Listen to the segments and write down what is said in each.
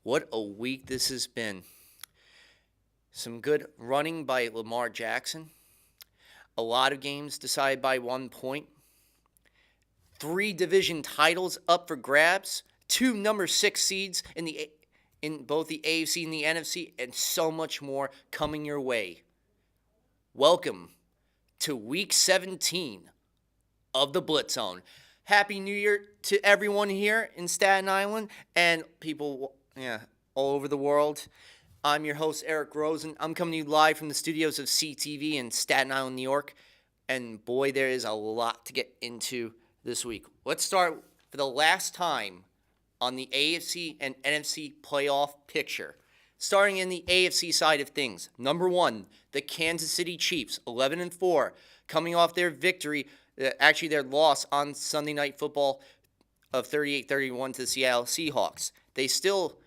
What a week this has been. Some good running by Lamar Jackson. A lot of games decided by 1 point. 3 division titles up for grabs. 2 number 6 seeds in both the AFC and the NFC, and so much more coming your way. Welcome to week 17 of the Blitz Zone. Happy New Year to everyone here in Staten Island and people all over the world. I'm your host, Eric Rosen. I'm coming to you live from the studios of CTV in Staten Island, New York. And boy, there is a lot to get into this week. Let's start for the last time on the AFC and NFC playoff picture. Starting in the AFC side of things, number 1, the Kansas City Chiefs, 11-4, coming off their victory, their loss on Sunday Night Football of 38-31 to the Seattle Seahawks. They still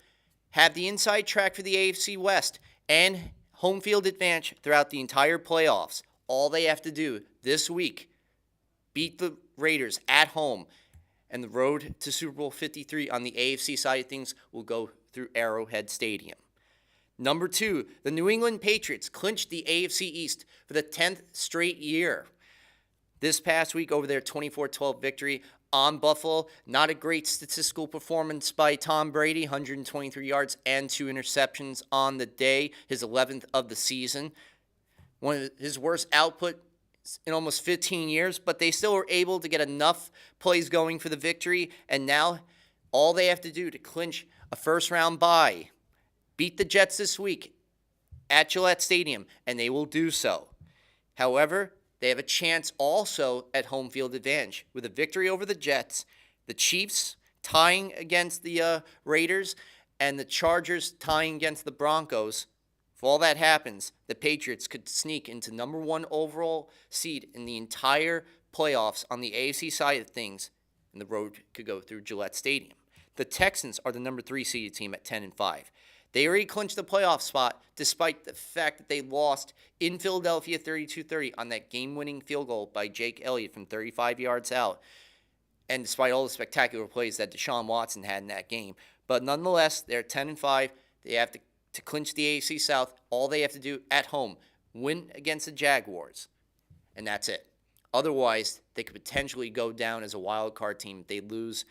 have the inside track for the AFC West and home field advantage throughout the entire playoffs. All they have to do this week, beat the Raiders at home, and the road to Super Bowl 53 on the AFC side of things will go through Arrowhead Stadium. Number 2, the New England Patriots clinched the AFC East for the 10th straight year. This past week over their 24-12 victory on Buffalo. Not a great statistical performance by Tom Brady, 123 yards and 2 interceptions on the day, his 11th of the season. One of his worst output in almost 15 years, but they still were able to get enough plays going for the victory, and now all they have to do to clinch a first-round bye, beat the Jets this week at Gillette Stadium, and they will do so. However, they have a chance also at home field advantage with a victory over the Jets, the Chiefs tying against the Raiders, and the Chargers tying against the Broncos. If all that happens, the Patriots could sneak into number 1 overall seed in the entire playoffs on the AFC side of things, and the road could go through Gillette Stadium. The Texans are the number 3 seeded team at 10-5. They already clinched the playoff spot despite the fact that they lost in Philadelphia 32-30 on that game-winning field goal by Jake Elliott from 35 yards out, and despite all the spectacular plays that Deshaun Watson had in that game. But nonetheless, they're 10-5. They have to clinch the AFC South. All they have to do at home, win against the Jaguars, and that's it. Otherwise, they could potentially go down as a wild card team if they lose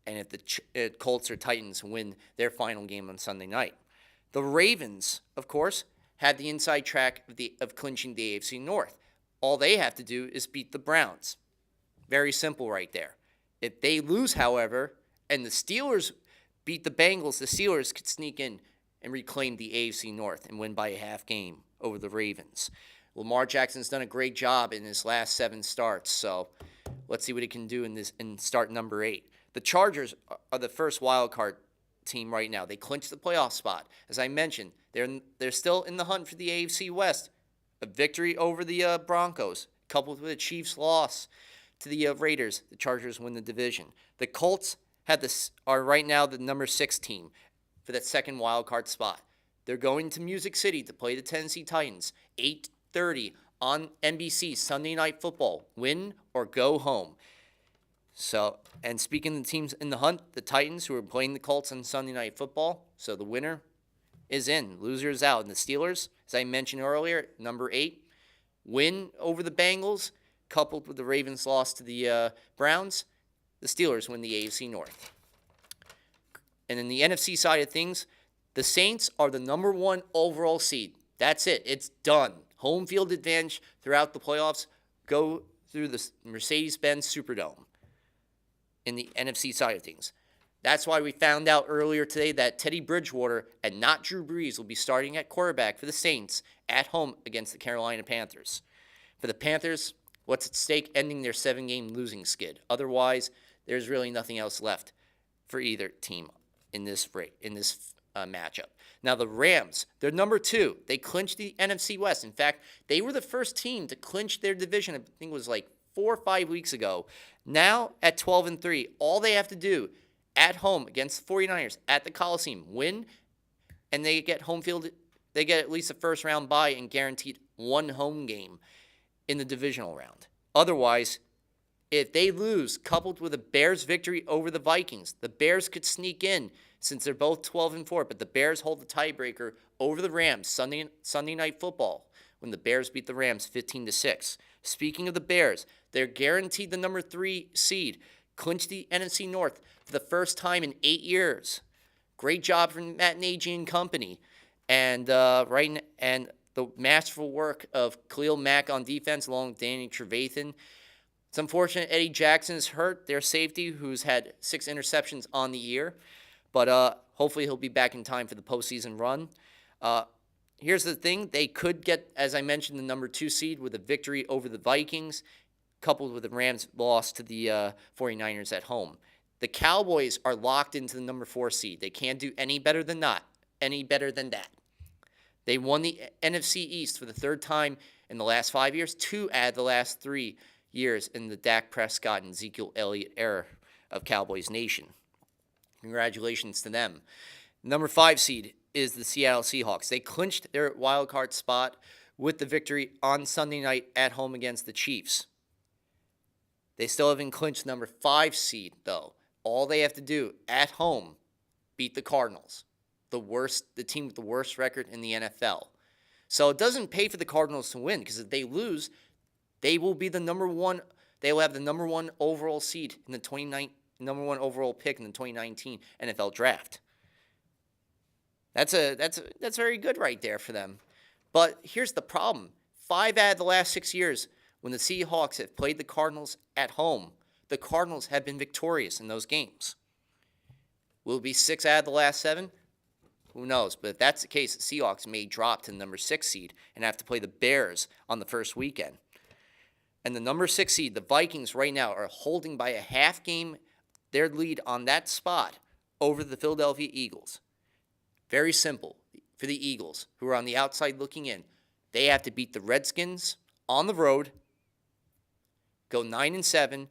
and if the Colts or Titans win their final game on Sunday night. The Ravens, of course, had the inside track of clinching the AFC North. All they have to do is beat the Browns. Very simple right there. If they lose, however, and the Steelers beat the Bengals, the Steelers could sneak in and reclaim the AFC North and win by a half game over the Ravens. Lamar Jackson's done a great job in his last 7 starts, so let's see what he can do in start number 8. The Chargers are the first wild card team right now. They clinched the playoff spot. As I mentioned, they're still in the hunt for the AFC West. A victory over the Broncos, coupled with a Chiefs loss to the Raiders. The Chargers win the division. The Colts are right now the number 6 team for that second wild card spot. They're going to Music City to play the Tennessee Titans. 8:30 on NBC Sunday Night Football. Win or go home. So, and speaking of the teams in the hunt, the Titans, who are playing the Colts on Sunday Night Football, so the winner is in, loser is out. And the Steelers, as I mentioned earlier, number 8, win over the Bengals, coupled with the Ravens' loss to the Browns, the Steelers win the AFC North. And in the NFC side of things, the Saints are the number 1 overall seed. That's it. It's done. Home field advantage throughout the playoffs. Go through the Mercedes-Benz Superdome in the NFC side of things. That's why we found out earlier today that Teddy Bridgewater and not Drew Brees will be starting at quarterback for the Saints at home against the Carolina Panthers. For the Panthers, what's at stake? Ending their 7-game losing skid. Otherwise, there's really nothing else left for either team in this matchup. Now, the Rams, they're number 2. They clinched the NFC West. In fact, they were the first team to clinch their division, I think it was like 4 or 5 weeks ago. Now at 12-3, all they have to do at home against the 49ers at the Coliseum, win, and they get home field. They get at least a first-round bye and guaranteed 1 home game in the divisional round. Otherwise, if they lose, coupled with a Bears victory over the Vikings, the Bears could sneak in since they're both 12-4, but the Bears hold the tiebreaker over the Rams Sunday Night Football when the Bears beat the Rams 15-6. Speaking of the Bears, they're guaranteed the number 3 seed, clinched the NFC North for the first time in 8 years. Great job from Matt Nagy and company, and and the masterful work of Khalil Mack on defense along with Danny Trevathan. It's unfortunate Eddie Jackson is hurt, their safety, who's had 6 interceptions on the year. But hopefully he'll be back in time for the postseason run. Here's the thing. They could get, as I mentioned, the number 2 seed with a victory over the Vikings, coupled with the Rams' loss to the 49ers at home. The Cowboys are locked into the number 4 seed. They can't do any better than that. They won the NFC East for the 3rd time in the last 5 years, 2 out of the last 3 years in the Dak Prescott and Ezekiel Elliott era of Cowboys Nation. Congratulations to them. Number 5 seed is the Seattle Seahawks. They clinched their wild card spot with the victory on Sunday night at home against the Chiefs. They still haven't clinched number 5 seed, though. All they have to do at home, beat the Cardinals, the team with the worst record in the NFL. So it doesn't pay for the Cardinals to win, because if they lose, they will be the number 1. They will have the number 1 overall seed in the number 1 overall pick in the 2019 NFL Draft. That's very good right there for them. But here's the problem: 5 out of the last 6 years, when the Seahawks have played the Cardinals at home, the Cardinals have been victorious in those games. Will it be 6 out of the last 7? Who knows? But if that's the case, the Seahawks may drop to the number 6 seed and have to play the Bears on the first weekend. And the number 6 seed, the Vikings, right now are holding by a half game their lead on that spot over the Philadelphia Eagles. Very simple for the Eagles, who are on the outside looking in. They have to beat the Redskins on the road, go 9-7.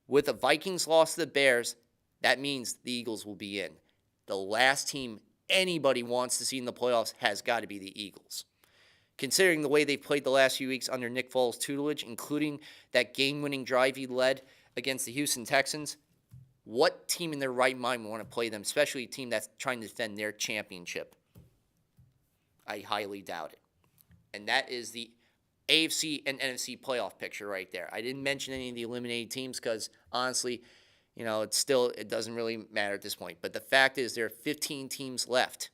With a Vikings loss to the Bears, that means the Eagles will be in. The last team anybody wants to see in the playoffs has got to be the Eagles. Considering the way they've played the last few weeks under Nick Foles' tutelage, including that game-winning drive he led against the Houston Texans, what team in their right mind would want to play them, especially a team that's trying to defend their championship? I highly doubt it. And that is the AFC and NFC playoff picture right there. I didn't mention any of the eliminated teams because, honestly, it doesn't really matter at this point. But the fact is there are 15 teams left,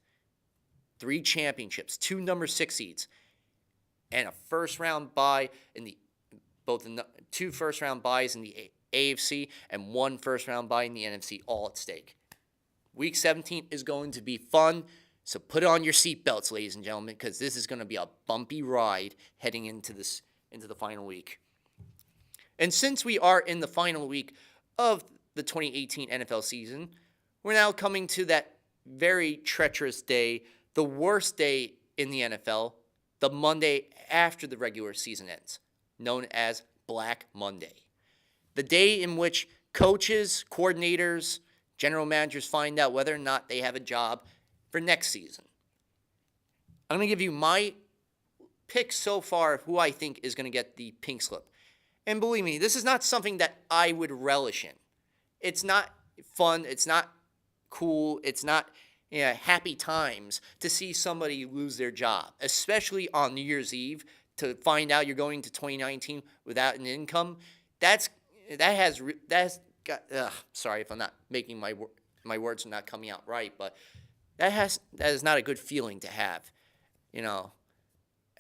3 championships, 2 number 6 seeds, and a first-round bye in the 2 first-round byes in the AFC and 1 first-round bye in the NFC, all at stake. Week 17 is going to be fun, so put on your seatbelts, ladies and gentlemen, because this is going to be a bumpy ride heading into the final week. And since we are in the final week of the 2018 NFL season, we're now coming to that very treacherous day, the worst day in the NFL, the Monday after the regular season ends, known as Black Monday. The day in which coaches, coordinators, general managers find out whether or not they have a job for next season. I'm going to give you my pick so far of who I think is going to get the pink slip. And believe me, this is not something that I would relish in. It's not fun. It's not cool. It's not happy times to see somebody lose their job, especially on New Year's Eve, to find out you're going to 2019 without an income. Sorry if I'm not making my words are not coming out right, but that is not a good feeling to have,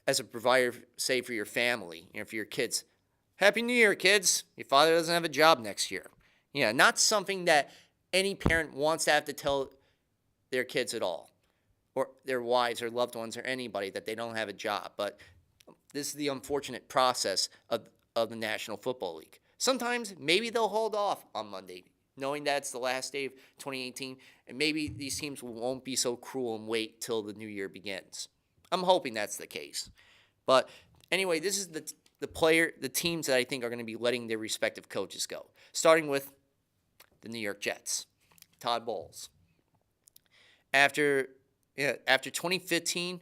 as a provider, say for your family, for your kids. Happy New Year, kids. Your father doesn't have a job next year. Not something that any parent wants to have to tell their kids at all, or their wives or loved ones or anybody that they don't have a job. But this is the unfortunate process of the National Football League. Sometimes maybe they'll hold off on Monday, knowing that it's the last day of 2018, and maybe these teams won't be so cruel and wait till the new year begins. I'm hoping that's the case. But anyway, this is the teams that I think are going to be letting their respective coaches go, starting with the New York Jets. Todd Bowles. After 2015,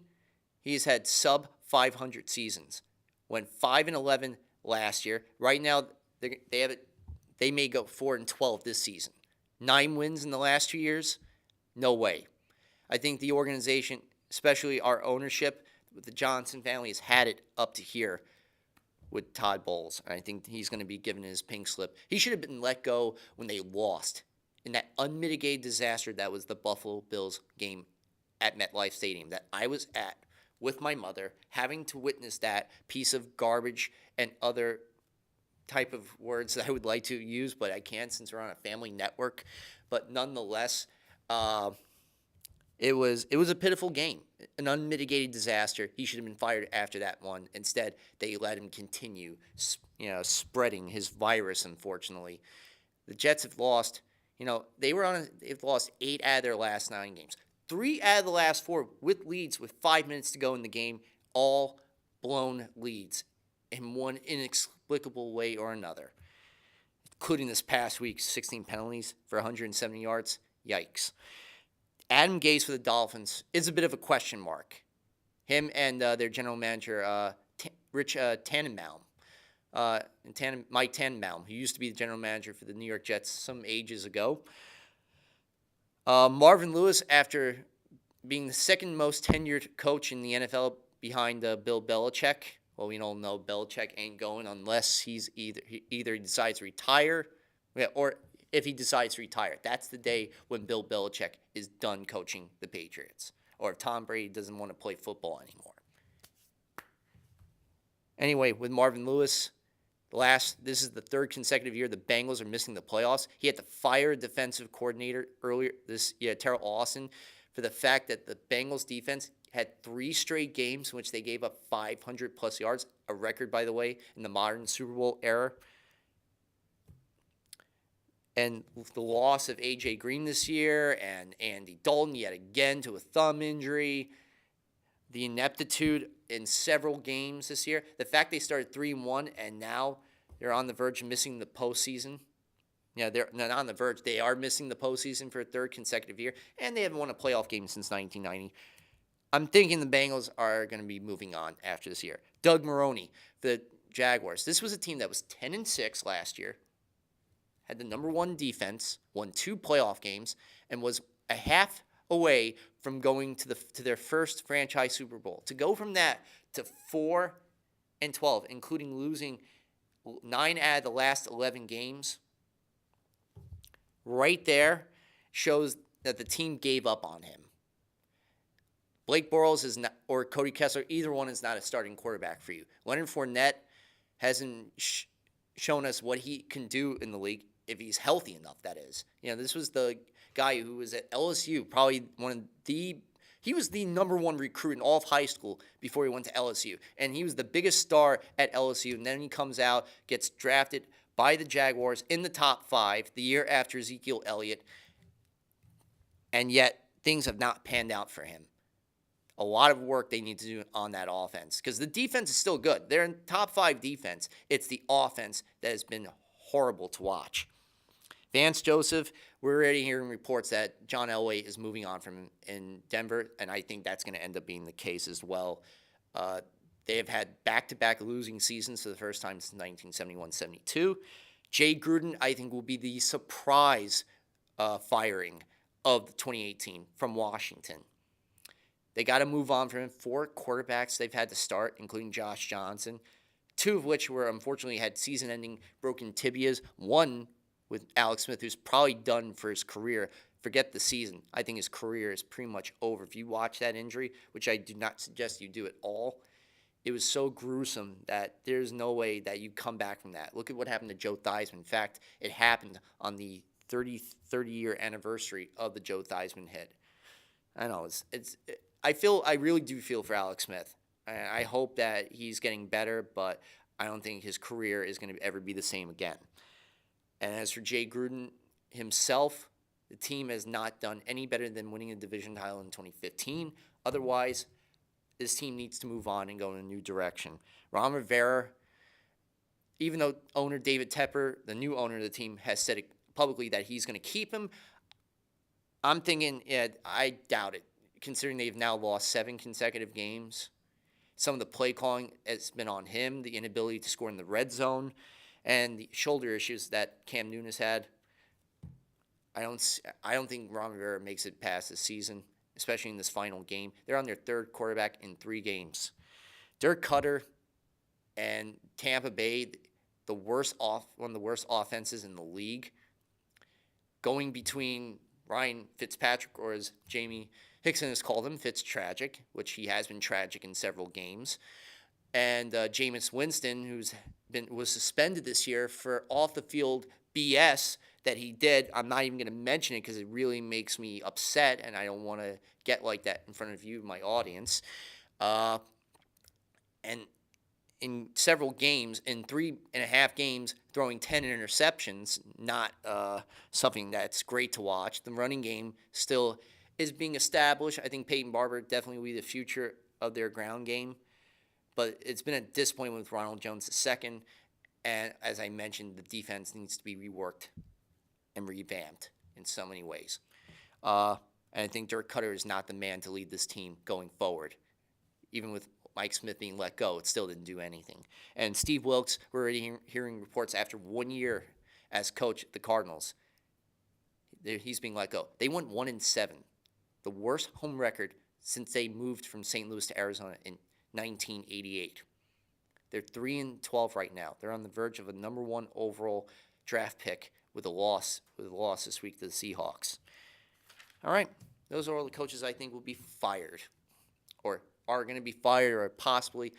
he's had sub-500 seasons. Went 5-11 last year. Right now, they may go 4-12 this season. 9 wins in the last 2 years. No way. I think the organization, especially our ownership with the Johnson family, has had it up to here with Todd Bowles. And I think he's going to be given his pink slip. He should have been let go when they lost in that unmitigated disaster that was the Buffalo Bills game at MetLife Stadium that I was at with my mother, having to witness that piece of garbage and other type of words that I would like to use, but I can't since we're on a family network. But nonetheless, it was a pitiful game, an unmitigated disaster. He should have been fired after that one. Instead, they let him continue, spreading his virus. Unfortunately, the Jets have lost. They've lost 8 out of their last 9 games. 3 out of the last 4 with leads with 5 minutes to go in the game, all blown leads in one inexplicable way or another, including this past week, 16 penalties for 170 yards. Yikes. Adam Gase for the Dolphins is a bit of a question mark. Him and their general manager, Rich Tannenbaum, Mike Tannenbaum, who used to be the general manager for the New York Jets some ages ago. Marvin Lewis, after being the second most tenured coach in the NFL behind Bill Belichick. Well, we all know Belichick ain't going unless he's either he decides to retire, or if he decides to retire. That's the day when Bill Belichick is done coaching the Patriots, or if Tom Brady doesn't want to play football anymore. Anyway, with Marvin Lewis, this is the 3rd consecutive year the Bengals are missing the playoffs. He had to fire a defensive coordinator earlier this year, Terrell Austin, for the fact that the Bengals defense had 3 straight games in which they gave up 500-plus yards, a record, by the way, in the modern Super Bowl era. And the loss of A.J. Green this year and Andy Dalton yet again to a thumb injury, the ineptitude in several games this year, the fact they started 3-1 and now they're on the verge of missing the postseason. They're not on the verge. They are missing the postseason for a 3rd consecutive year, and they haven't won a playoff game since 1990. I'm thinking the Bengals are going to be moving on after this year. Doug Marrone, the Jaguars. This was a team that was 10-6 last year, had the number 1 defense, won 2 playoff games, and was a half away from going to their first franchise Super Bowl. To go from that to 4-12, including losing 9 out of the last 11 games, right there shows that the team gave up on him. Blake Bortles is not, or Cody Kessler, either one is not a starting quarterback for you. Leonard Fournette hasn't shown us what he can do in the league, if he's healthy enough, that is. This was the guy who was at LSU, probably he was the number 1 recruit in all of high school before he went to LSU. And he was the biggest star at LSU. And then he comes out, gets drafted by the Jaguars in the top 5 the year after Ezekiel Elliott. And yet, things have not panned out for him. A lot of work they need to do on that offense, because the defense is still good. They're in top 5 defense. It's the offense that has been horrible to watch. Vance Joseph, we're already hearing reports that John Elway is moving on from him in Denver, and I think that's going to end up being the case as well. They have had back-to-back losing seasons for the first time since 1971-72. Jay Gruden, I think, will be the surprise firing of 2018 from Washington. They got to move on from him. 4 quarterbacks they've had to start, including Josh Johnson, 2 of which were unfortunately had season-ending broken tibias. 1 with Alex Smith, who's probably done for his career. Forget the season. I think his career is pretty much over. If you watch that injury, which I do not suggest you do at all, it was so gruesome that there's no way that you come back from that. Look at what happened to Joe Theismann. In fact, it happened on the 30-year anniversary of the Joe Theismann hit. I know I really do feel for Alex Smith. I hope that he's getting better, but I don't think his career is going to ever be the same again. And as for Jay Gruden himself, the team has not done any better than winning a division title in 2015. Otherwise, this team needs to move on and go in a new direction. Ron Rivera, even though owner David Tepper, the new owner of the team, has said publicly that he's going to keep him, I'm thinking, I doubt it, considering they've now lost 7 consecutive games. Some of the play calling has been on him, the inability to score in the red zone, and the shoulder issues that Cam Newton has had. I don't think Ron Rivera makes it past this season, especially in this final game. They're on their third quarterback in 3 games. Dirk Cutter and Tampa Bay, one of the worst offenses in the league, going between Ryan Fitzpatrick, or as Jamie Hickson has called him, Fitztragic, which he has been tragic in several games, and Jameis Winston, was suspended this year for off the field BS that he did. I'm not even going to mention it because it really makes me upset, and I don't want to get like that in front of you, my audience. And in several games, in 3.5 games, throwing 10 interceptions, not something that's great to watch. The running game still is being established. I think Peyton Barber definitely will be the future of their ground game. But it's been a disappointment with Ronald Jones II. And as I mentioned, the defense needs to be reworked and revamped in so many ways. And I think Dirk Cutter is not the man to lead this team going forward. Even with Mike Smith being let go, it still didn't do anything. And Steve Wilkes, we're already hearing reports after 1 year as coach at the Cardinals, he's being let go. They went 1-7, the worst home record since they moved from St. Louis to Arizona in 1988. They're 3-12 right now. They're on the verge of a number 1 overall draft pick with a loss this week to the Seahawks. All right, those are all the coaches I think will be fired, or are going to be fired, or possibly.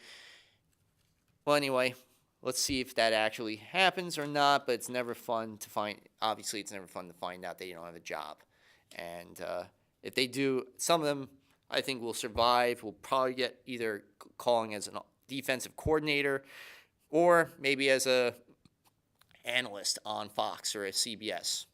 Well, anyway, let's see if that actually happens or not, but it's never fun to find. Obviously, it's never fun to find out that you don't have a job. And if they do, some of them I think will survive. Will probably get either calling as a defensive coordinator or maybe as a analyst on Fox or a CBS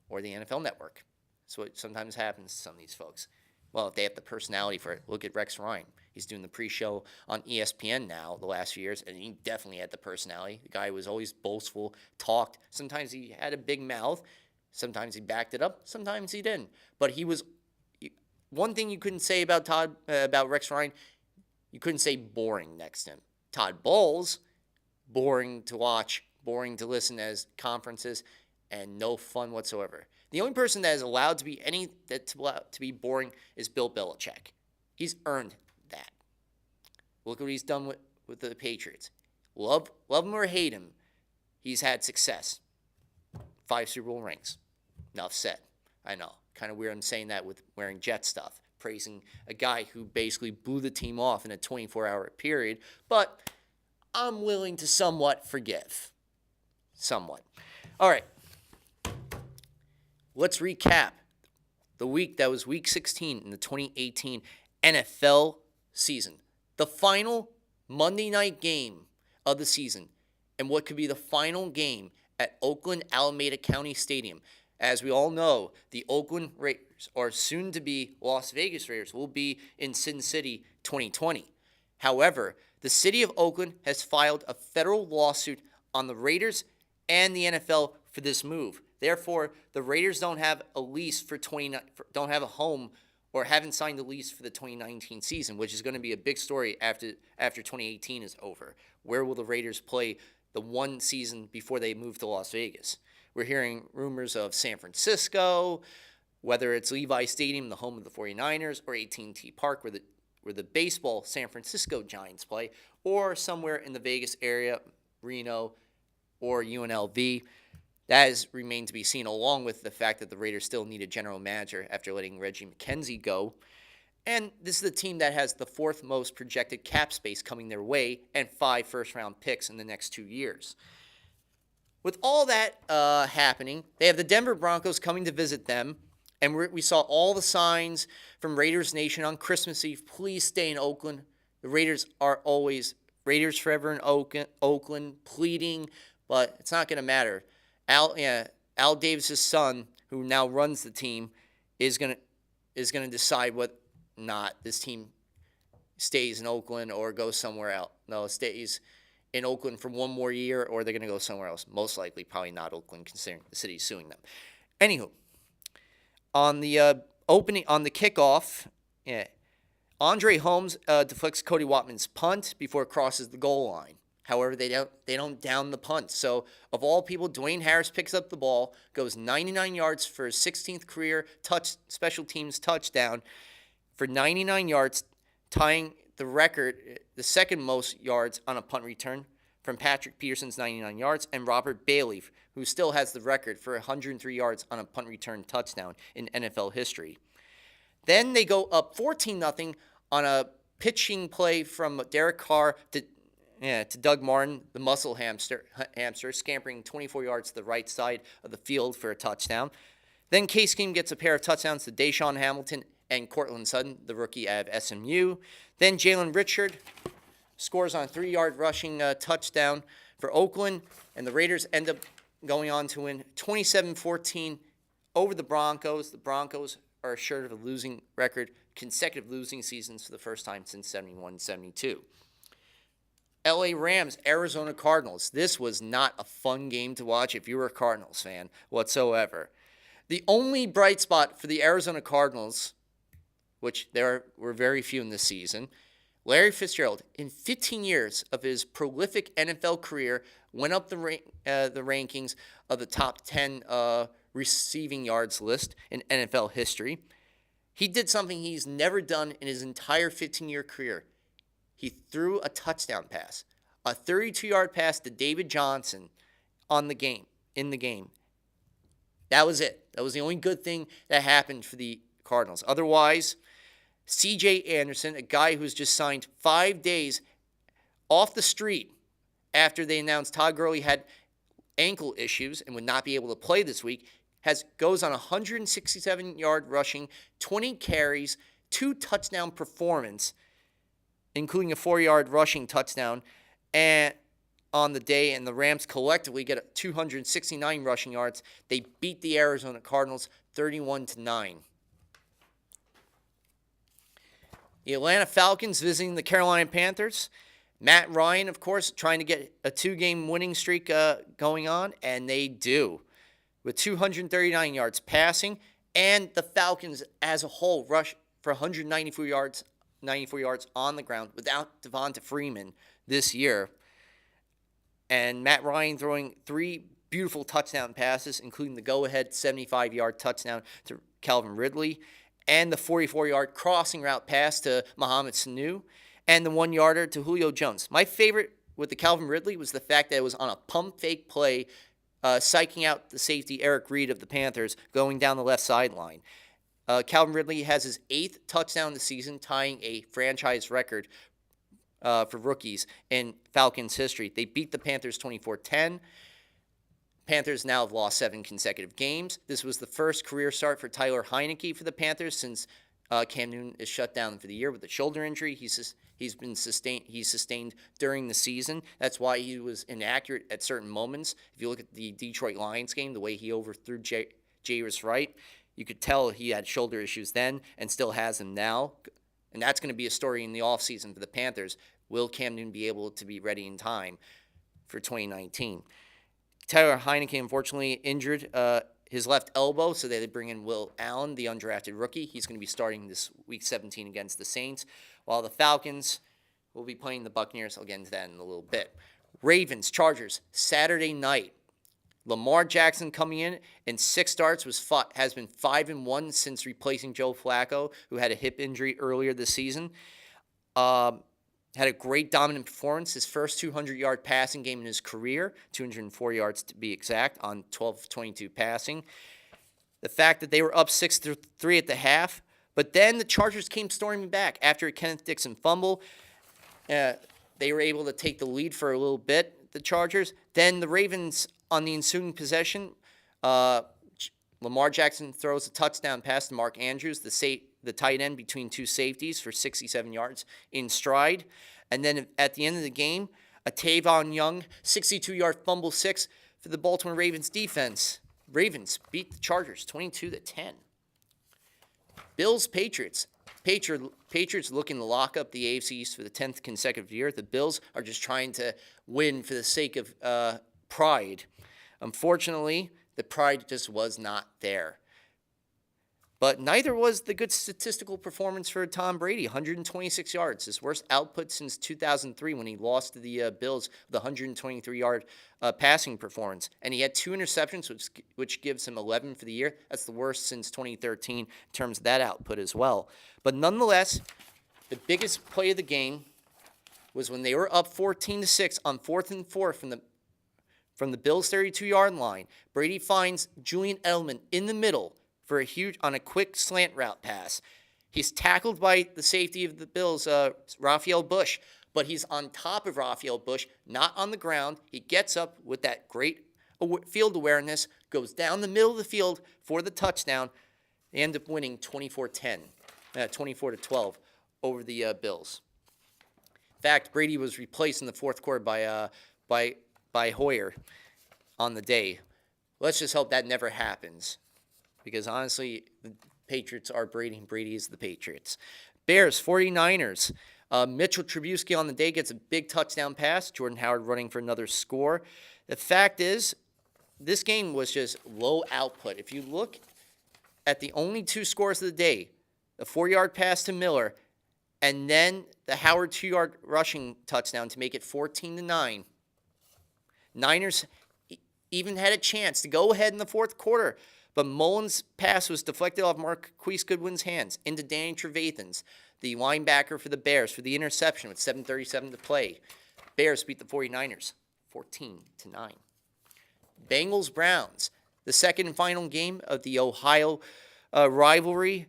or the NFL Network. That's what sometimes happens to some of these folks. Well, if they have the personality for it. Look at Rex Ryan. He's doing the pre-show on ESPN now the last few years, and he definitely had the personality. The guy was always boastful, talked. Sometimes he had a big mouth. Sometimes he backed it up. Sometimes he didn't. But he was – one thing you couldn't say about Rex Ryan, you couldn't say boring next to him. Todd Bowles, boring to watch, boring to listen as conferences, and no fun whatsoever. The only person that is allowed to be boring is Bill Belichick. He's earned that. Look what he's done with the Patriots. Love him or hate him, he's had success. 5 Super Bowl rings. Enough said. I know. Kind of weird I'm saying that with wearing Jet stuff, praising a guy who basically blew the team off in a 24-hour period, but I'm willing to somewhat forgive. Somewhat. All right. Let's recap the week that was Week 16 in the 2018 NFL season. The final Monday night game of the season, and what could be the final game at Oakland Alameda County Stadium. As we all know, the Oakland Raiders, or soon to be Las Vegas Raiders, will be in Sin City 2020. However, the city of Oakland has filed a federal lawsuit on the Raiders and the NFL for this move. Therefore, the Raiders don't have a lease don't have a home, or haven't signed a lease for the 2019 season, which is going to be a big story after 2018 is over. Where will the Raiders play the one season before they move to Las Vegas? We're hearing rumors of San Francisco, whether it's Levi Stadium, the home of the 49ers, or AT&T Park, where the baseball San Francisco Giants play, or somewhere in the Vegas area, Reno, or UNLV. That has remained to be seen, along with the fact that the Raiders still need a general manager after letting Reggie McKenzie go. And this is the team that has the 4th most projected cap space coming their way and 5 first-round picks in the next 2 years. With all that happening, they have the Denver Broncos coming to visit them, and we saw all the signs from Raiders Nation on Christmas Eve. Please stay in Oakland. The Raiders are always Raiders forever in Oakland, pleading, but it's not going to matter. Al Davis' son, who now runs the team, is gonna decide what not this team stays in Oakland or goes somewhere else. No, it stays in Oakland for one more year, or they're gonna go somewhere else. Most likely, probably not Oakland, considering the city's suing them. Anywho, on the kickoff, Andre Holmes deflects Cody Watman's punt before it crosses the goal line. However, they don't down the punt. So, of all people, Dwayne Harris picks up the ball, goes 99 yards for his 16th career special teams touchdown for 99 yards, tying the record, the second most yards on a punt return from Patrick Peterson's 99 yards, and Robert Bailey, who still has the record for 103 yards on a punt return touchdown in NFL history. Then they go up 14-0 on a pitching play from Derek Carr to Doug Martin, the muscle hamster, scampering 24 yards to the right side of the field for a touchdown. Then Case Keenum gets a pair of touchdowns to Deshaun Hamilton and Cortland Sutton, the rookie out of SMU. Then Jalen Richard scores on a 3-yard rushing touchdown for Oakland, and the Raiders end up going on to win 27-14 over the Broncos. The Broncos are assured of a losing record, consecutive losing seasons for the first time since 71-72. LA Rams, Arizona Cardinals. This was not a fun game to watch if you were a Cardinals fan whatsoever. The only bright spot for the Arizona Cardinals, which there were very few in this season, Larry Fitzgerald, in 15 years of his prolific NFL career, went up the rankings of the top 10 receiving yards list in NFL history. He did something he's never done in his entire 15-year career. He threw a touchdown pass, a 32-yard pass to David Johnson in the game. That was it. That was the only good thing that happened for the Cardinals. Otherwise, C.J. Anderson, a guy who's just signed 5 days off the street after they announced Todd Gurley had ankle issues and would not be able to play this week, goes on a 167-yard rushing, 20 carries, 2 touchdown performance, including a 4-yard rushing touchdown, and on the day, and the Rams collectively get 269 rushing yards. They beat the Arizona Cardinals 31-9. The Atlanta Falcons visiting the Carolina Panthers. Matt Ryan, of course, trying to get a 2-game winning streak going on, and they do, with 239 yards passing, and the Falcons as a whole rush for 194 yards on the ground without Devonta Freeman this year. And Matt Ryan throwing 3 beautiful touchdown passes, including the go-ahead 75-yard touchdown to Calvin Ridley, and the 44-yard crossing route pass to Mohamed Sanu, and the 1-yarder to Julio Jones. My favorite with the Calvin Ridley was the fact that it was on a pump fake play, psyching out the safety Eric Reed of the Panthers going down the left sideline. Calvin Ridley has his 8th touchdown this season, tying a franchise record for rookies in Falcons history. They beat the Panthers 24-10. Panthers now have lost 7 consecutive games. This was the first career start for Tyler Heineke for the Panthers since Cam Newton is shut down for the year with a shoulder injury. He's sustained during the season. That's why he was inaccurate at certain moments. If you look at the Detroit Lions game, the way he overthrew Jairus Wright, you could tell he had shoulder issues then and still has them now. And that's going to be a story in the offseason for the Panthers. Will Cam Newton be able to be ready in time for 2019? Tyler Heineke, unfortunately, injured his left elbow, so they bring in Will Allen, the undrafted rookie. He's going to be starting this Week 17 against the Saints, while the Falcons will be playing the Buccaneers. I'll get into that in a little bit. Ravens, Chargers, Saturday night. Lamar Jackson coming in 6 starts has been 5-1 since replacing Joe Flacco, who had a hip injury earlier this season. Had a great dominant performance, his first 200-yard passing game in his career, 204 yards to be exact, on 12-22 passing. The fact that they were up 6-3 at the half, but then the Chargers came storming back after a Kenneth Dixon fumble. They were able to take the lead for a little bit, the Chargers. Then the Ravens, on the ensuing possession, Lamar Jackson throws a touchdown pass to Mark Andrews, the tight end between 2 safeties, for 67 yards in stride. And then at the end of the game, a Tavon Young 62-yard fumble 6 for the Baltimore Ravens defense. Ravens beat the Chargers 22-10. Bills, Patriots. Patriots looking to lock up the AFC East for the 10th consecutive year. The Bills are just trying to win for the sake of pride. Unfortunately, the pride just was not there. But neither was the good statistical performance for Tom Brady. 126 yards, his worst output since 2003 when he lost to the Bills with a 123-yard passing performance. And he had 2 interceptions, which gives him 11 for the year. That's the worst since 2013 in terms of that output as well. But nonetheless, the biggest play of the game was when they were up 14-6 on 4th and 4 from the Bills' 32-yard line. Brady finds Julian Edelman in the middle for on a quick slant route pass. He's tackled by the safety of the Bills, Raphael Bush, but he's on top of Raphael Bush, not on the ground. He gets up with that great field awareness, goes down the middle of the field for the touchdown. They end up winning 24-12 over the Bills. In fact, Brady was replaced in the fourth quarter by Hoyer on the day. Let's just hope that never happens. Because honestly, the Patriots are Brady, and Brady is the Patriots. Bears, 49ers. Mitchell Trubisky on the day gets a big touchdown pass. Jordan Howard running for another score. The fact is, this game was just low output. If you look at the only 2 scores of the day, the 4-yard pass to Miller, and then the Howard 2-yard rushing touchdown to make it 14-9. Niners even had a chance to go ahead in the fourth quarter. But Mullins' pass was deflected off Marquise Goodwin's hands into Danny Trevathan's, the linebacker for the Bears, for the interception with 7:37 to play. Bears beat the 49ers 14-9. Bengals-Browns, the second and final game of the Ohio rivalry.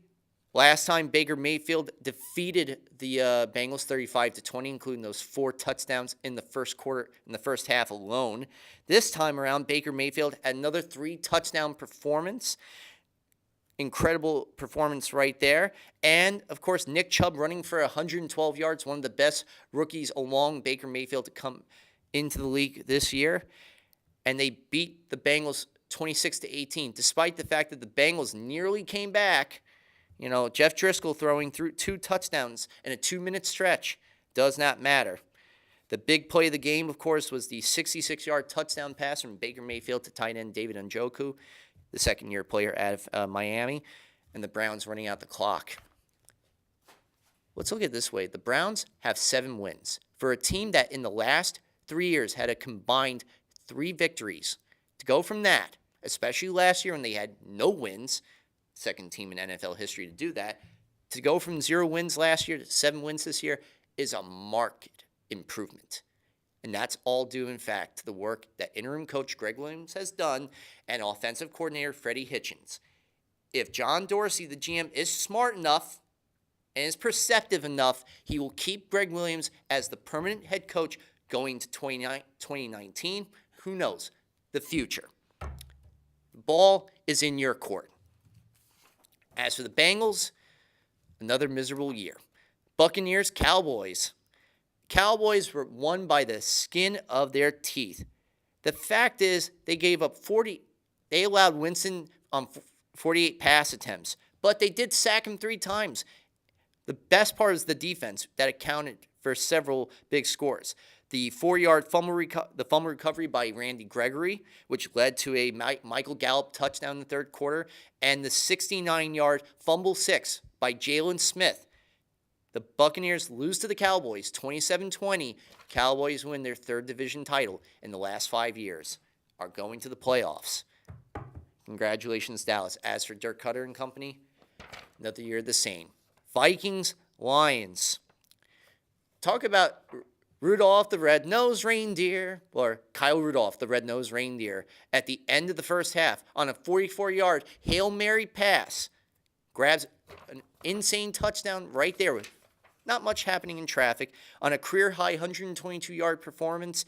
Last time Baker Mayfield defeated the Bengals 35-20, including those 4 touchdowns in the first quarter, in the first half alone. This time around, Baker Mayfield had another 3-touchdown performance. Incredible performance right there. And, of course, Nick Chubb running for 112 yards, one of the best rookies along Baker Mayfield to come into the league this year. And they beat the Bengals 26-18, despite the fact that the Bengals nearly came back. You know, Jeff Driscoll throwing through 2 touchdowns in a 2-minute stretch does not matter. The big play of the game, of course, was the 66-yard touchdown pass from Baker Mayfield to tight end David Njoku, the second-year player out of Miami, and the Browns running out the clock. Let's look at it this way. The Browns have 7 wins. For a team that in the last 3 years had a combined 3 victories, to go from that, especially last year when they had no wins, second team in NFL history to do that, to go from 0 wins last year to 7 wins this year is a marked improvement. And that's all due, in fact, to the work that interim coach Greg Williams has done and offensive coordinator Freddie Hitchens. If John Dorsey, the GM, is smart enough and is perceptive enough, he will keep Greg Williams as the permanent head coach going to 2019. Who knows? The future. The ball is in your court. As for the Bengals, another miserable year. Buccaneers, Cowboys. Cowboys were won by the skin of their teeth. The fact is, they gave up 40. They allowed Winston on 48 pass attempts, but they did sack him 3 times. The best part is the defense that accounted for several big scores. The 4-yard fumble recovery by Randy Gregory, which led to a Michael Gallup touchdown in the third quarter, and the 69-yard fumble 6 by Jalen Smith. The Buccaneers lose to the Cowboys 27-20. Cowboys win their 3rd division title in the last 5 years, are going to the playoffs. Congratulations, Dallas. As for Dirk Cutter and company, another year the same. Vikings, Lions. Talk about Rudolph the Red-Nosed Reindeer, or Kyle Rudolph the Red-Nosed Reindeer, at the end of the first half on a 44-yard Hail Mary pass. Grabs an insane touchdown right there with not much happening in traffic on a career-high 122-yard performance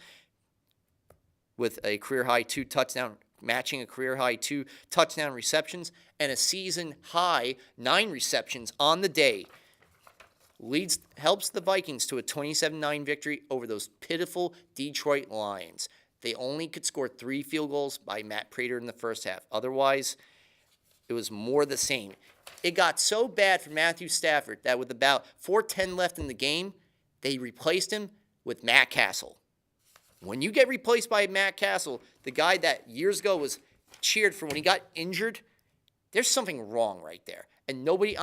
with a career-high 2 touchdown, matching a career-high 2 touchdown receptions and a season-high 9 receptions on the day. Helps the Vikings to a 27-9 victory over those pitiful Detroit Lions. They only could score 3 field goals by Matt Prater in the first half. Otherwise, it was more the same. It got so bad for Matthew Stafford that with about 4:10 left in the game, they replaced him with Matt Castle. When you get replaced by Matt Castle, the guy that years ago was cheered for when he got injured, there's something wrong right there. and nobody